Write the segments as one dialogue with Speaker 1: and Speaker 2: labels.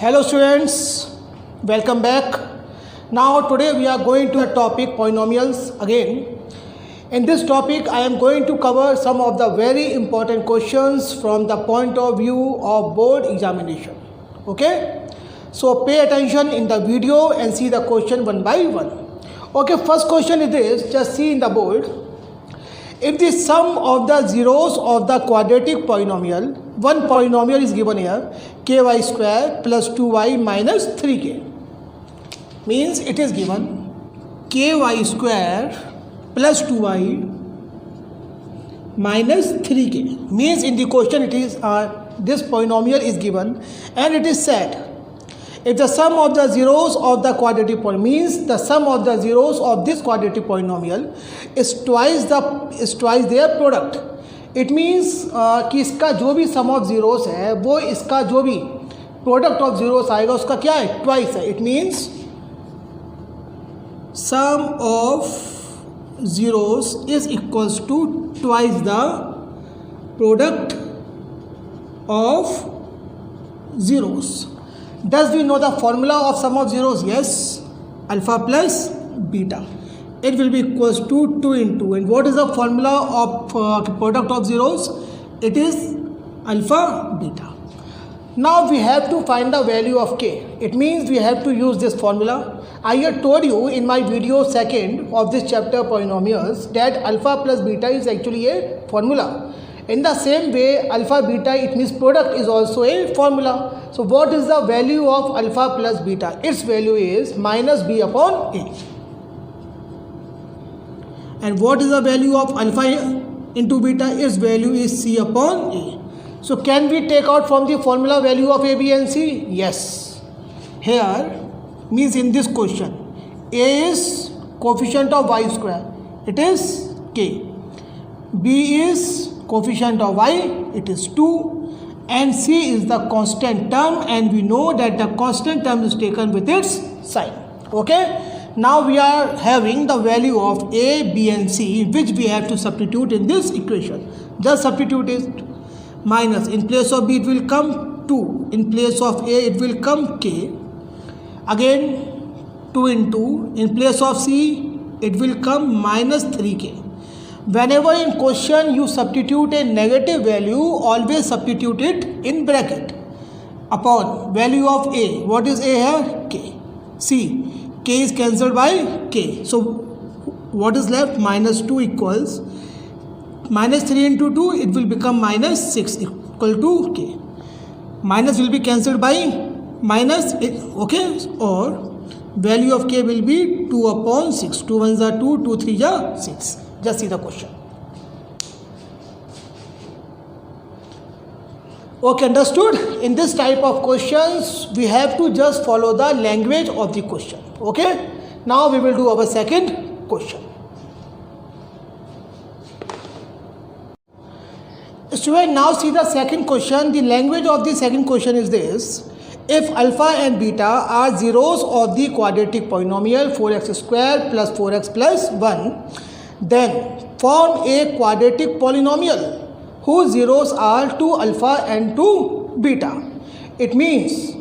Speaker 1: Hello students, welcome back. Now today we are going to the topic polynomials again. In this topic I am going to cover some of the very important questions from the point of view of board examination. Okay, so pay attention in the video and see the question one by one. Okay, first question is this, just see in the board. If the sum of the zeros of the quadratic polynomial, one polynomial is given here, ky square plus 2y minus 3k, means it is given ky square plus 2y minus 3k, means in the question it is this polynomial is given and it is said if the sum of the zeros of the quadratic polynomial, means the sum of the zeros of this quadratic polynomial is twice their product. It means कि इसका जो भी sum of zeros है वो इसका जो भी product of zeros आएगा उसका क्या है, twice है. It means sum of zeros is equals to twice the product of zeros. Does we know the formula of sum of zeros? Yes, alpha plus beta. It will be equals to 2 into, and what is the formula of product of zeros? It is alpha beta. Now we have to find the value of k. It means we have to use this formula. I had told you in my video second of this chapter polynomials that alpha plus beta is actually a formula. In the same way, alpha beta, it means product, is also a formula. So what is the value of alpha plus beta? Its value is minus b upon a. And what is the value of alpha into beta? Its value is c upon a. So can we take out from the formula value of a, b and c? Yes. Here means in this question, a is coefficient of y square, it is k. B is coefficient of y, it is 2, and c is the constant term, and we know that the constant term is taken with its sign. Okay, now we are having the value of a, b and c, which we have to substitute in this equation. Just substitute it. Minus, in place of b it will come 2, in place of a it will come k, again 2 into, in place of c it will come minus 3k. Whenever in question you substitute a negative value, always substitute it in bracket upon value of a. What is a here? K. C. K is cancelled by k. So what is left? Minus 2 equals minus 3 into 2, it will become minus 6 equal to k. Minus will be cancelled by minus, okay, or value of k will be 2 upon 6. 2 ones are 2, 2 3s are 6. Just see the question. Okay, understood? In this type of questions, we have to just follow the language of the question. Okay? Now we will do our second question. Student, now see the second question. The language of the second question is this. If alpha and beta are zeros of the quadratic polynomial 4x square plus 4x plus 1, then form a quadratic polynomial whose zeros are 2 alpha and 2 beta. It means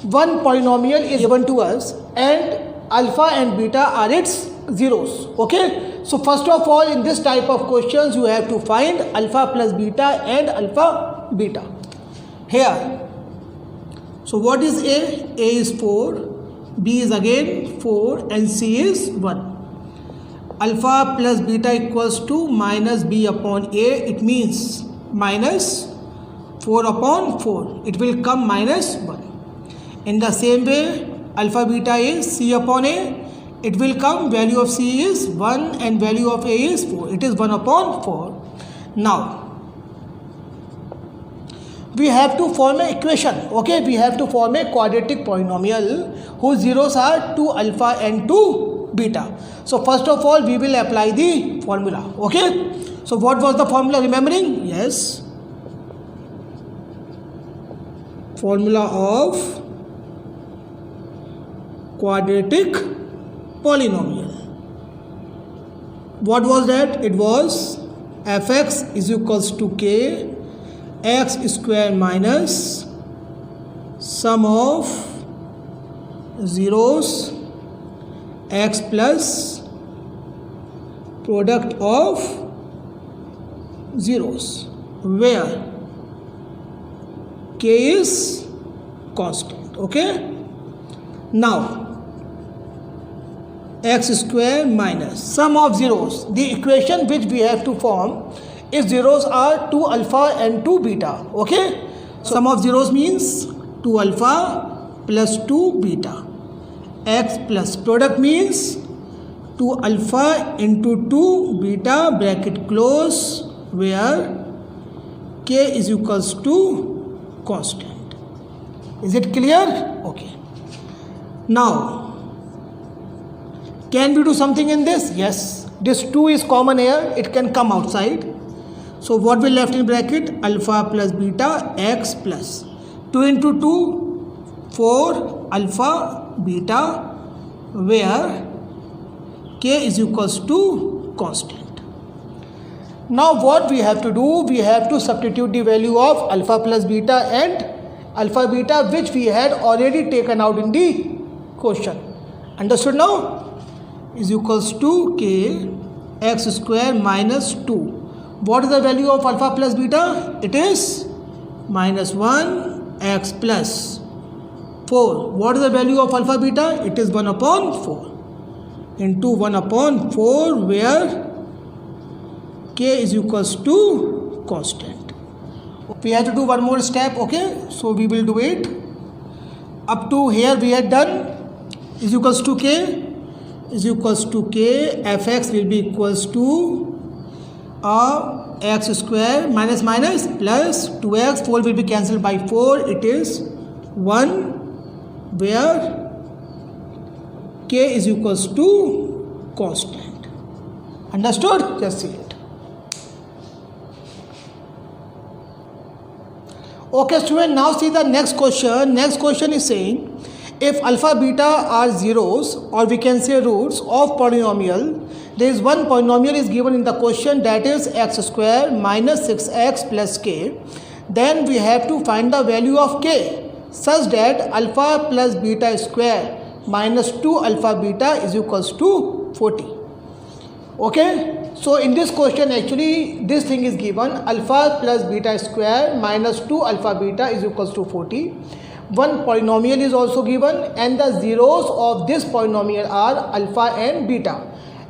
Speaker 1: one polynomial is given to us and alpha and beta are its zeros. Okay, so first of all in this type of questions you have to find alpha plus beta and alpha beta here. So what is a? A is 4, b is again 4 and c is 1. Alpha plus beta equals to minus b upon a, it means minus 4 upon 4, it will come minus 1. In the same way, alpha beta is c upon a, it will come, value of c is 1 and value of a is 4, it is 1 upon 4. Now, we have to form an equation, okay, we have to form a quadratic polynomial whose zeros are 2 alpha and 2 beta. So first of all we will apply the formula. Okay, so what was the formula, remembering? Yes, formula of quadratic polynomial. What was that? It was fx is equals to k x square minus sum of zeros x plus product of zeros where k is constant. Okay, now x square minus sum of zeros. The equation which we have to form is zeros are 2 alpha and 2 beta. Okay, sum of zeros means 2 alpha plus 2 beta. X plus product means 2 alpha into 2 beta bracket close where k is equals to constant. Is it clear? Okay, now can we do something in this? Yes, this 2 is common here, it can come outside. So what we left in bracket? Alpha plus beta x plus 2 into 2 4 alpha beta where k is equals to constant. Now what we have to do? We have to substitute the value of alpha plus beta and alpha beta which we had already taken out in the question. Understood now? Is equals to k x square minus 2. What is the value of alpha plus beta? It is minus 1 x plus 4. What is the value of alpha beta? It is 1 upon 4 into 1 upon 4 where k is equals to constant. We have to do one more step. Okay, so we will do it. Up to here we had done. Is equals to k is equals to k, fx will be equals to x square minus minus plus 2x, 4 will be cancelled by 4, it is 1 where k is equals to constant. Understood? Just see it. Okay student, now see the next question. Next question is saying if alpha beta are zeros or we can say roots of polynomial, there is one polynomial is given in the question, that is x square minus 6x plus k. Then we have to find the value of k such that alpha plus beta square minus 2 alpha beta is equals to 40. Okay, so in this question actually this thing is given, alpha plus beta square minus 2 alpha beta is equals to 40. One polynomial is also given and the zeros of this polynomial are alpha and beta,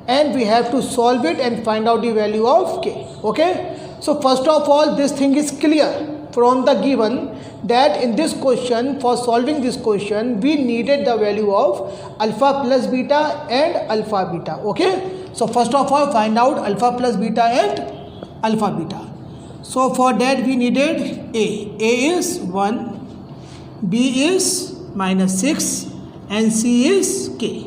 Speaker 1: and we have to solve it and find out the value of k. Okay, so first of all this thing is clear from the given that in this question, for solving this question we needed the value of alpha plus beta and alpha beta. Okay, so first of all find out alpha plus beta and alpha beta. So for that we needed a is 1, b is minus 6 and c is k.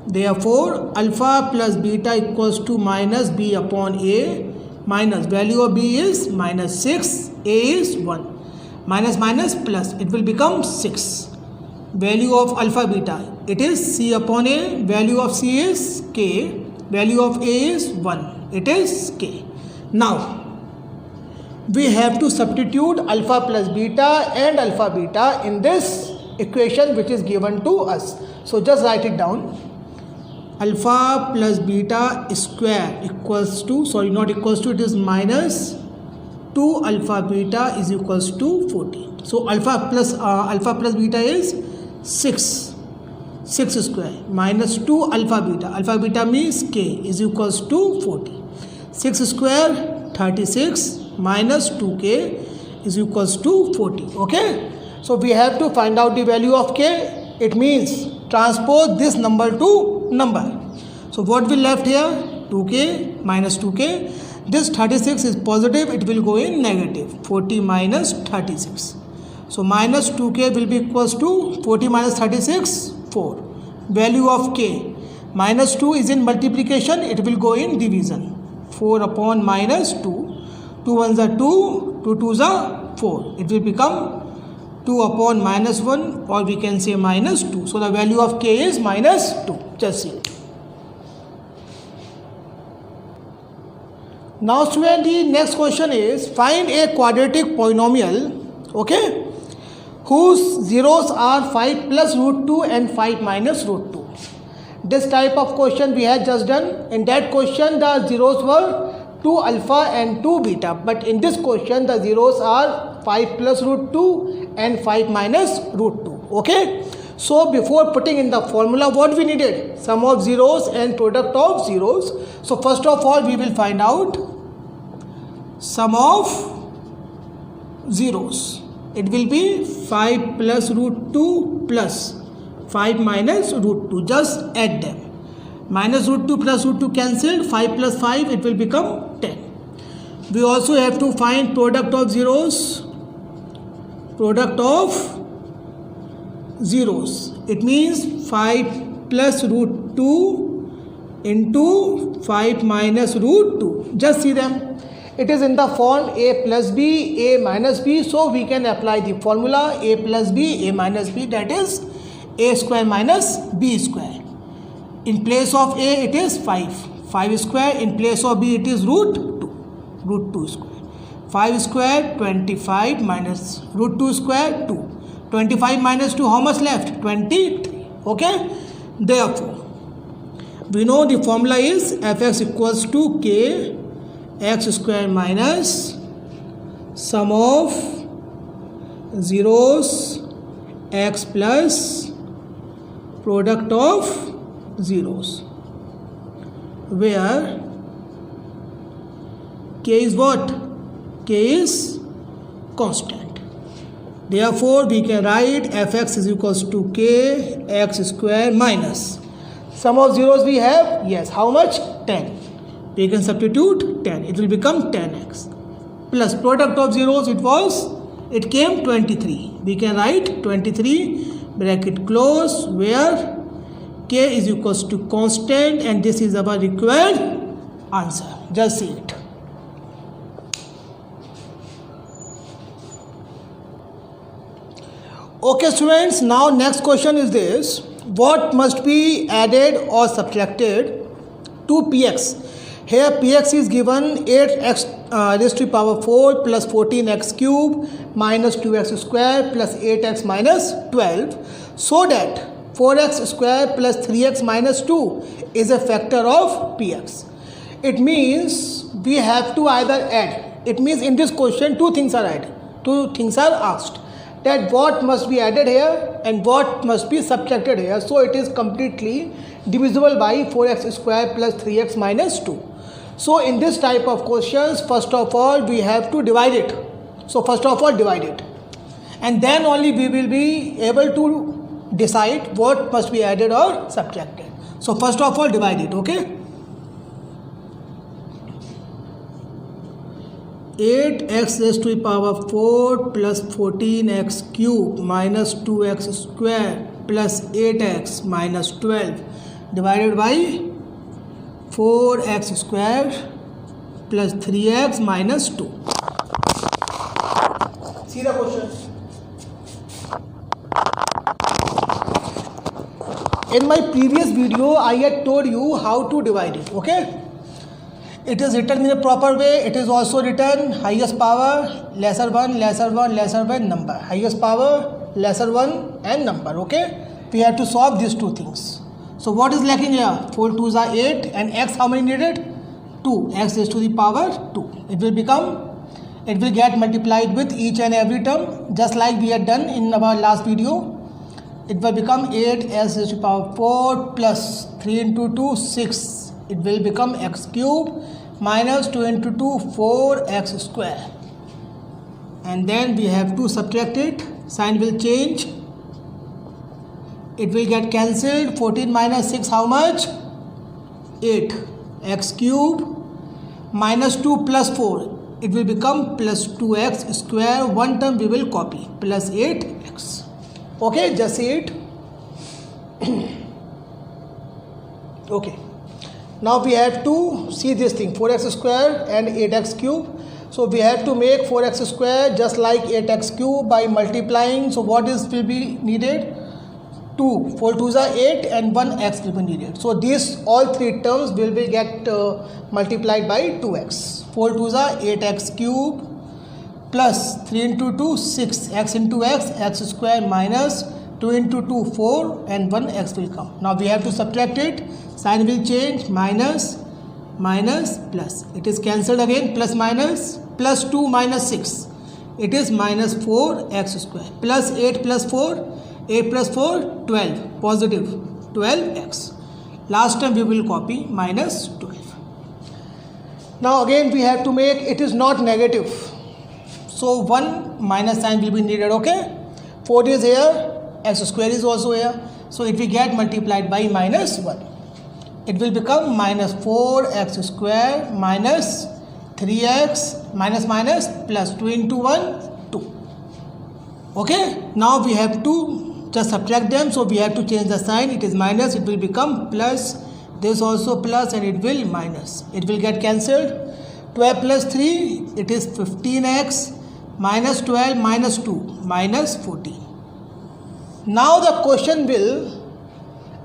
Speaker 1: Therefore alpha plus beta equals to minus b upon a minus value of b is minus 6, a is 1, minus minus plus, it will become 6. Value of alpha beta, it is c upon a, value of c is k, value of a is 1, it is k. Now we have to substitute alpha plus beta and alpha beta in this equation which is given to us. So just write it down. Alpha plus beta square equals to, sorry not equals to, it is minus 2 alpha beta is equals to 40. So alpha plus beta is 6 square minus 2 alpha beta means k is equals to 40. 6 square 36 minus 2k is equals to 40. Okay, so we have to find out the value of k. It means transpose this number to number. So what we left here? 2k minus 2k. This 36 is positive, it will go in negative. 40 minus 36. So minus 2k will be equals to 40 minus 36, 4. Value of k. Minus 2 is in multiplication, it will go in division. 4 upon minus 2. 2 ones are 2, 2 twos are 4. It will become 2 upon minus 1, or we can say minus 2. So the value of k is minus 2. Just see it. Now student, the next question is find a quadratic polynomial. Okay, whose zeros are 5 plus root 2 and 5 minus root 2. This type of question we had just done. In that question the zeros were 2 alpha and 2 beta, but in this question the zeros are 5 plus root 2 and 5 minus root 2. Okay, so before putting in the formula, what we needed? Sum of zeros and product of zeros. So first of all we will find out sum of zeros. It will be 5 plus root 2 plus 5 minus root 2. Just add them. Minus root 2 plus root 2 cancelled. 5 plus 5, it will become 10. We also have to find product of zeros. Product of zeros. It means 5 plus root 2 into 5 minus root 2. Just see them. It is in the form a plus b, a minus b. So we can apply the formula a plus b, a minus b, that is a square minus b square. In place of a it is 5 square. In place of b it is root 2 square. 5 square 25 minus root 2 square 2. 25 minus 2, how much left? 23. Okay, therefore we know the formula is fx equals to k x square minus sum of zeros x plus product of zeros, where k is what? K is constant. Therefore we can write fx is equals to k x square minus sum of zeros we have, yes, how much? 10. We can substitute 10, it will become 10x plus product of zeros, it came 23. We can write 23 bracket close, where k is equals to constant, and this is our required answer. Just see it. Okay students, now next question is this: what must be added or subtracted to px? Here px is given 8x raised to the power 4 plus 14x cube minus 2x square plus 8x minus 12, so that 4x square plus 3x minus 2 is a factor of px. It means we have to either add. It means in this question two things are asked, that what must be added here and what must be subtracted here. So it is completely divisible by 4x square plus 3x minus 2. So in this type of questions, first of all we have to divide it. So first of all divide it, and then only we will be able to decide what must be added or subtracted. So first of all divide it. Okay, 8x raised to the power 4 plus 14x cube minus 2x square plus 8x minus 12 divided by 4x square plus 3x minus 2. See the question. In my previous video I had told you how to divide it. Okay, it is written in a proper way. It is also written highest power lesser 1 lesser 1 lesser 1 number, highest power lesser 1 and number. Okay, we have to solve these two things. So what is lacking here? 4 2s are 8 and x how many needed? 2. X raised to the power 2. It will get multiplied with each and every term, just like we had done in our last video. It will become 8 x raised to the power 4 plus 3 into 2 6. It will become x cube minus 2 into 2 4x square, and then we have to subtract it. Sign will change. It will get cancelled. 14 minus 6 how much? 8. X cube minus 2 plus 4. It will become plus 2x square. One term we will copy. Plus 8x. Okay, just see it. Okay. Now we have to see this thing. 4x square and 8x cube. So we have to make 4x square just like 8x cube by multiplying. So what will be needed? 2. 4 2s are 8 and 1 x will be needed. So these all three terms will get multiplied by 2x. 4 2s are 8x cube plus 3 into 2 6, x into x square minus 2 into 2 4 and 1 x will come. Now we have to subtract it, sign will change, minus minus plus, it is cancelled again, plus minus, plus 2 minus 6, it is minus 4 x square, plus 8 plus 4, 8 plus 4 12, positive 12x. Last time we will copy minus 12. Now again we have to make, it is not negative, so 1 minus sign will be needed. Okay, 4 is here, x square is also here, so it will get multiplied by minus 1. It will become minus 4x square minus 3x minus minus plus 2 into 1 2. Okay, now we have to just subtract them, so we have to change the sign. It is minus, it will become plus, this also plus, and it will minus, it will get cancelled. 12 plus 3, it is 15x minus 12 minus 2 minus 14. Now the question will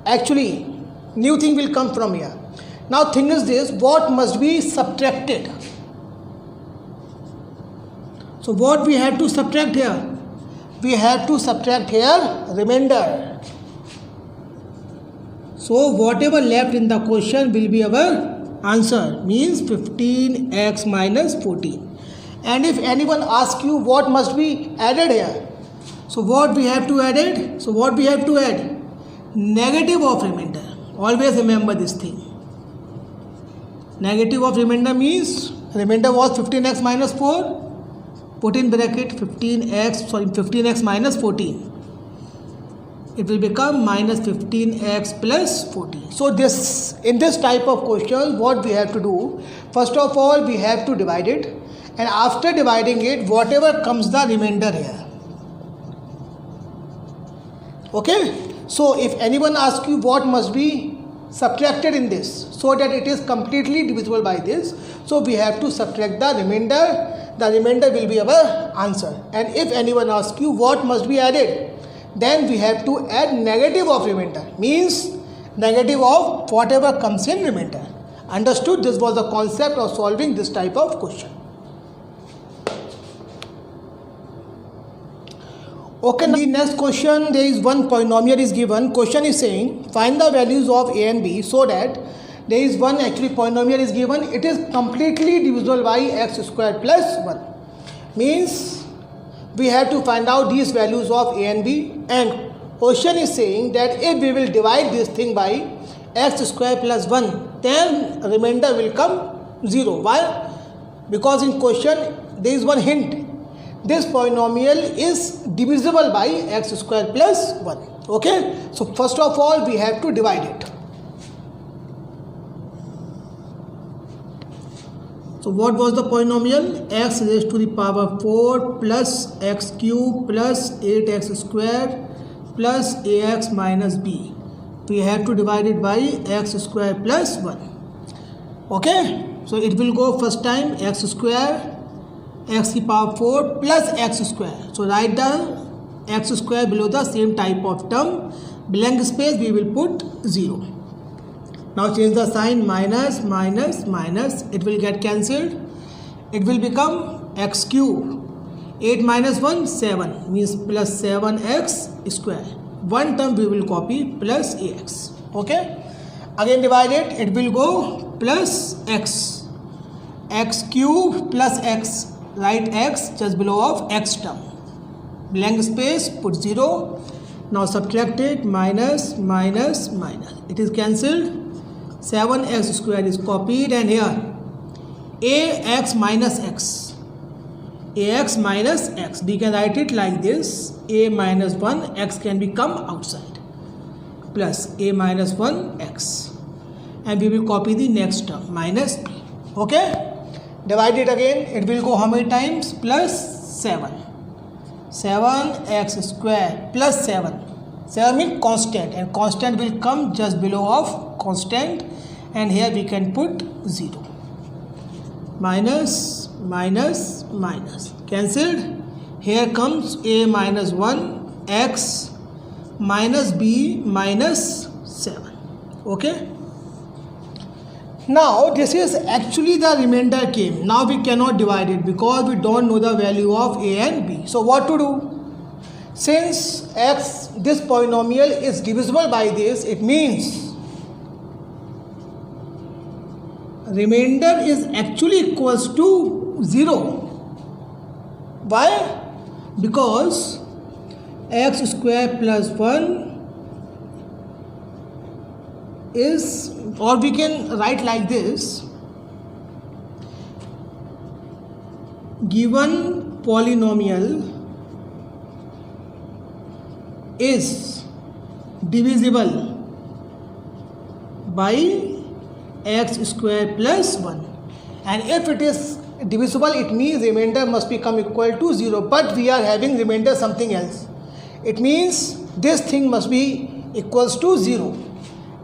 Speaker 1: actually, new thing will come from here. Now thing is this, what must be subtracted? So what we have to subtract here? We have to subtract here remainder. So whatever left in the question will be our answer, means 15x minus 14. And if anyone asks you what must be added here, so what we have to add it? So what we have to add? Negative of remainder. Always remember this thing. Negative of remainder means remainder was 15x minus 4. Put in bracket 15x minus 14. It will become minus 15x plus 14. So this, in this type of question, what we have to do? First of all, we have to divide it, and after dividing it, whatever comes the remainder here. Okay, so if anyone asks you what must be subtracted in this, so that it is completely divisible by this, so we have to subtract the remainder. The remainder will be our answer. And if anyone asks you what must be added, then we have to add negative of remainder, means negative of whatever comes in remainder. Understood? This was the concept of solving this type of question. Okay, now the next question, there is one polynomial is given. Question is saying find the values of a and b, so that there is one actually polynomial is given. It is completely divisible by x square plus 1. Means we have to find out these values of a and b, and question is saying that if we will divide this thing by x square plus 1, then remainder will come 0. Why? Because in question there is one hint. This polynomial is divisible by x square plus 1. Okay, so first of all we have to divide it. So what was the polynomial? X raised to the power 4 plus x cube plus 8x square plus ax minus b. We have to divide it by x square plus 1. Okay, so it will go first time x square, x to the power 4 plus x square. So write the x square below the same type of term. Blank space we will put 0. Now change the sign, minus minus minus, it will get cancelled. It will become x cube. 8 minus 1 7, means plus 7x square. One term we will copy, plus ax. Okay, again divide it, it will go plus x, x cube plus x. Write x just below of x term. Blank space, put 0. Now subtract it, minus minus minus, it is cancelled. 7x square is copied, and here ax minus x, ax minus x, we can write it like this, a minus 1, x can become outside, plus a minus 1 x, and we will copy the next term, minus b. Okay, divide it again, it will go how many times? Plus 7, 7x square plus 7. 7 means constant, and constant will come just below of constant, and here we can put 0. Minus minus minus, cancelled. Here comes a minus 1 x minus b minus 7. Okay, Now this is actually the remainder came. Now we cannot divide it because we don't know the value of a and b. So what to do? Since x, this polynomial is divisible by this, it means remainder is actually equals to 0. Why? Because x square plus 1 is, or we can write like this, given polynomial is divisible by x square plus 1, and if it is divisible, it means remainder must become equal to 0, but we are having remainder something else. It means this thing must be equals to 0.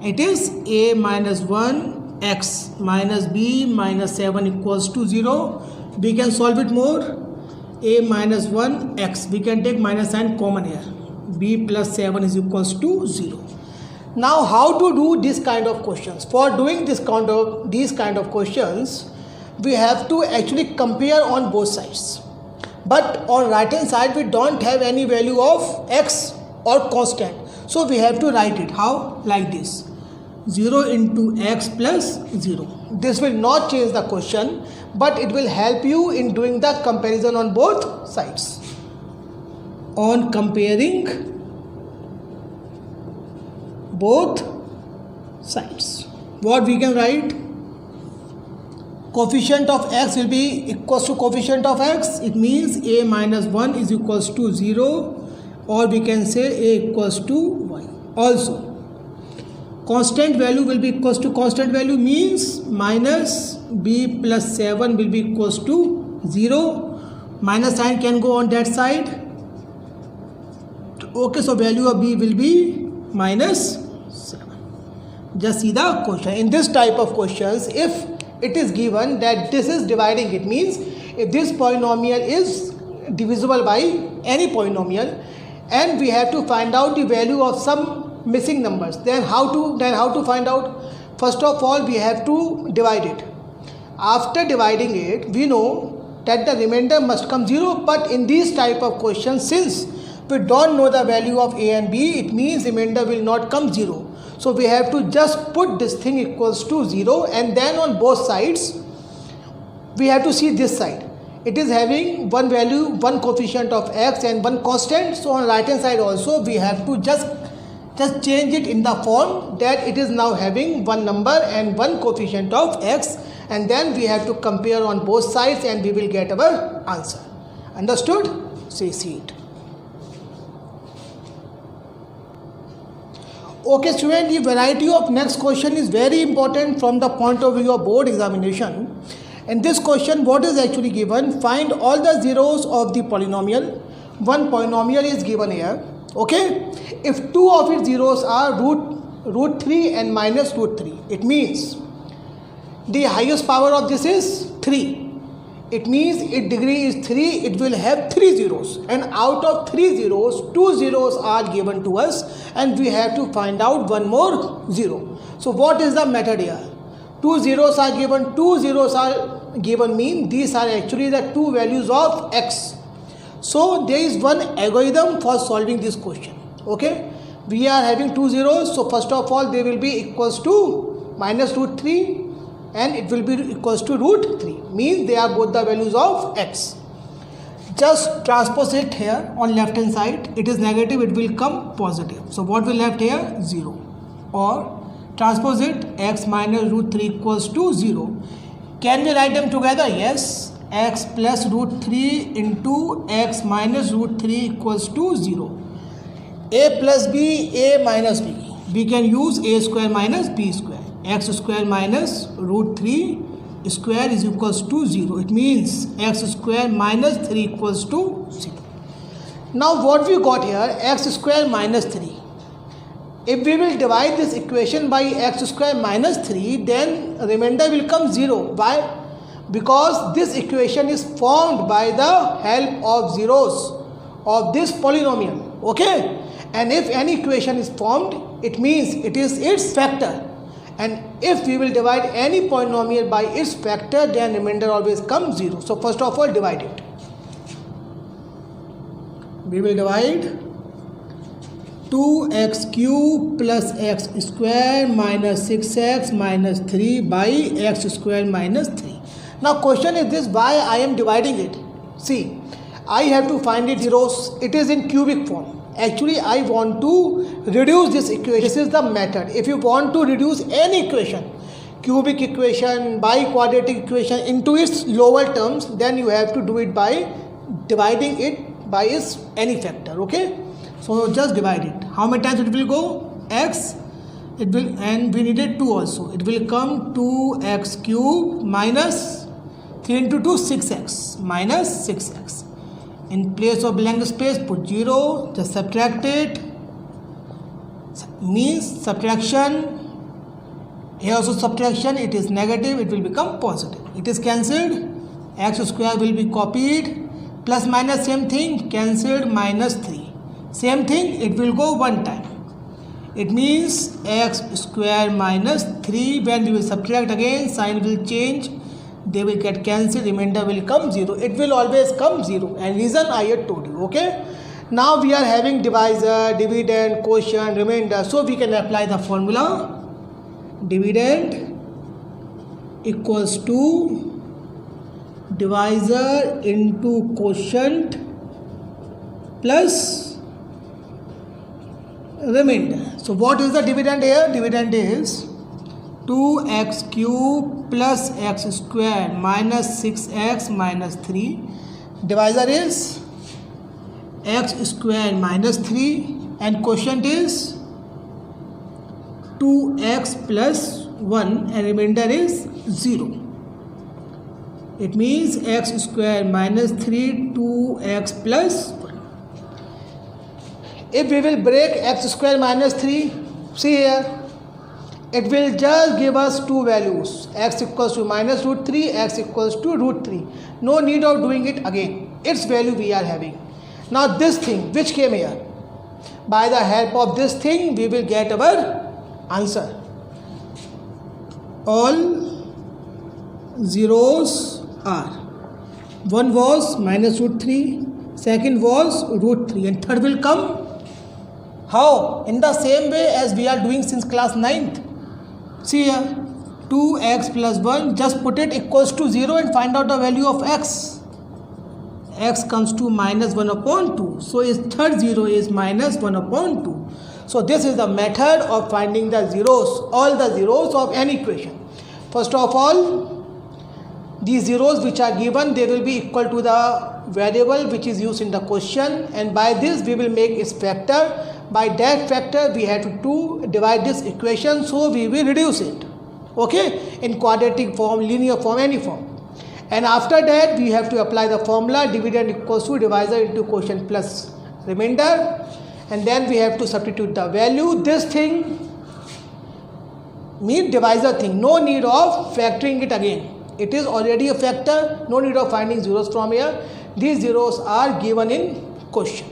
Speaker 1: It is a minus 1 x minus b minus 7 equals to 0. We can solve it more. A minus 1 x, we can take minus sign common here. B plus 7 is equals to 0. Now how to do this kind of questions? For doing these kind of questions, we have to actually compare on both sides. But on right hand side we don't have any value of x or constant. So we have to write it. How? Like this. 0 into x plus 0. This will not change the question, but it will help you in doing the comparison on both sides. On comparing both sides, what we can write? Coefficient of x will be equals to coefficient of x. It means a minus 1 is equals to 0, or we can say a equals to y. Also, constant value will be equals to constant value, means minus b plus 7 will be equals to 0. Minus sign can go on that side. Okay, so value of b will be minus 7. Just see the question. In this type of questions, if it is given that this is dividing, it means if this polynomial is divisible by any polynomial and we have to find out the value of some missing numbers, then how to find out? First of all, we have to divide it. After dividing it, we know that the remainder must come 0, but in these type of questions, since we don't know the value of a and b, it means remainder will not come 0. So we have to just put this thing equals to 0, and then on both sides we have to see this side. It is having one value, one coefficient of x and one constant. So on right hand side also we have to just change it in the form that it is now having one number and one coefficient of x, and then we have to compare on both sides and we will get our answer. Understood? See it. Okay student, the variety of next question is very important from the point of view of board examination. In this question, what is actually given? Find all the zeros of the polynomial. One polynomial is given here. Okay, if two of its zeros are root 3 and minus root 3, it means the highest power of this is 3. It means its degree is 3, it will have 3 zeros, and out of 3 zeros, 2 zeros are given to us and we have to find out one more 0. So what is the method here? 2 zeros are given, 2 zeros are given, mean these are actually the two values of x. So there is one algorithm for solving this question. Okay, we are having 2 zeros, so first of all they will be equals to minus root 3 and it will be equals to root 3, means they are both the values of x. Just transpose it here on left hand side. It is negative, it will come positive. So what will left here? 0. Or transpose it, x minus root 3 equals to 0. Can we write them together? Yes. X plus root 3 into x minus root 3 equals to 0. A plus b, a minus b. We can use a square minus b square. X square minus root 3 square is equals to 0. It means x square minus 3 equals to 0. Now what we got here? X square minus 3. If we will divide this equation by x square minus 3, then remainder will come 0. Why? Because this equation is formed by the help of zeros of this polynomial. Okay? And if any equation is formed, it means it is its factor. And if we will divide any polynomial by its factor, then remainder always comes 0. So first of all, divide it. We will divide 2x cube plus x square minus 6x minus 3 by x square minus 3. Now question is this, why I am dividing it? See, I have to find it zeros. It is in cubic form. Actually, I want to reduce this equation. This is the method. If you want to reduce any equation, cubic equation, biquadratic equation into its lower terms, then you have to do it by dividing it by its any factor. Okay, so just divide it. How many times it will go? X. It will, and we needed 2 also. It will come 2x cube minus 3 into 2 6x minus 6x. In place of blank space, put 0, just subtract it. Means subtraction. Here also subtraction, it is negative, it will become positive. It is cancelled. X square will be copied. Plus minus same thing, cancelled, minus 3. Same thing, it will go one time. It means x square minus 3. When we will subtract again, sign will change. They will get cancelled, remainder will come 0. It will always come 0, and reason I had told you. Okay, now we are having divisor, dividend, quotient, remainder, so we can apply the formula. Dividend equals to divisor into quotient plus remainder. So what is the dividend here? Dividend is 2x cube plus x square minus 6x minus 3. Divisor is x square minus 3, and quotient is 2x plus 1, and remainder is 0. It means x square minus 3, 2x plus 1. If we will break x square minus 3, see here, it will just give us two values, x equals to minus root 3, x equals to root 3. No need of doing it again. Its value we are having. Now this thing which came here, by the help of this thing we will get our answer. All zeros are. One was minus root 3, second was root 3, and third will come. How? In the same way as we are doing since class 9th. See here, 2x plus 1, just put it equals to 0 and find out the value of x. X comes to minus 1 upon 2. So its third 0 is minus 1 upon 2. So this is the method of finding the zeros, all the zeros of any equation. First of all, these zeros which are given, they will be equal to the variable which is used in the question, and by this we will make its factor. By that factor we have to divide this equation, so we will reduce it, okay, in quadratic form, linear form, any form. And after that we have to apply the formula, dividend equals to divisor into quotient plus remainder, and then we have to substitute the value. This thing means divisor thing, no need of factoring it again. It is already a factor, no need of finding zeros from here. These zeros are given in question.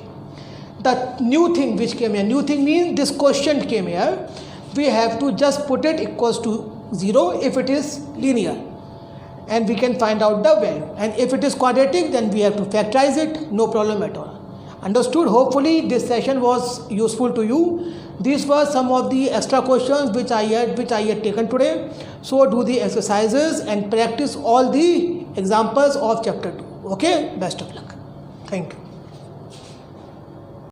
Speaker 1: The new thing which came here, new thing means this quotient came here. We have to just put it equals to 0 if it is linear, and we can find out the value. And if it is quadratic, then we have to factorize it, no problem at all. Understood? Hopefully this session was useful to you. These were some of the extra questions which I had taken today. So do the exercises and practice all the examples of chapter 2. Okay, best of luck. Thank you.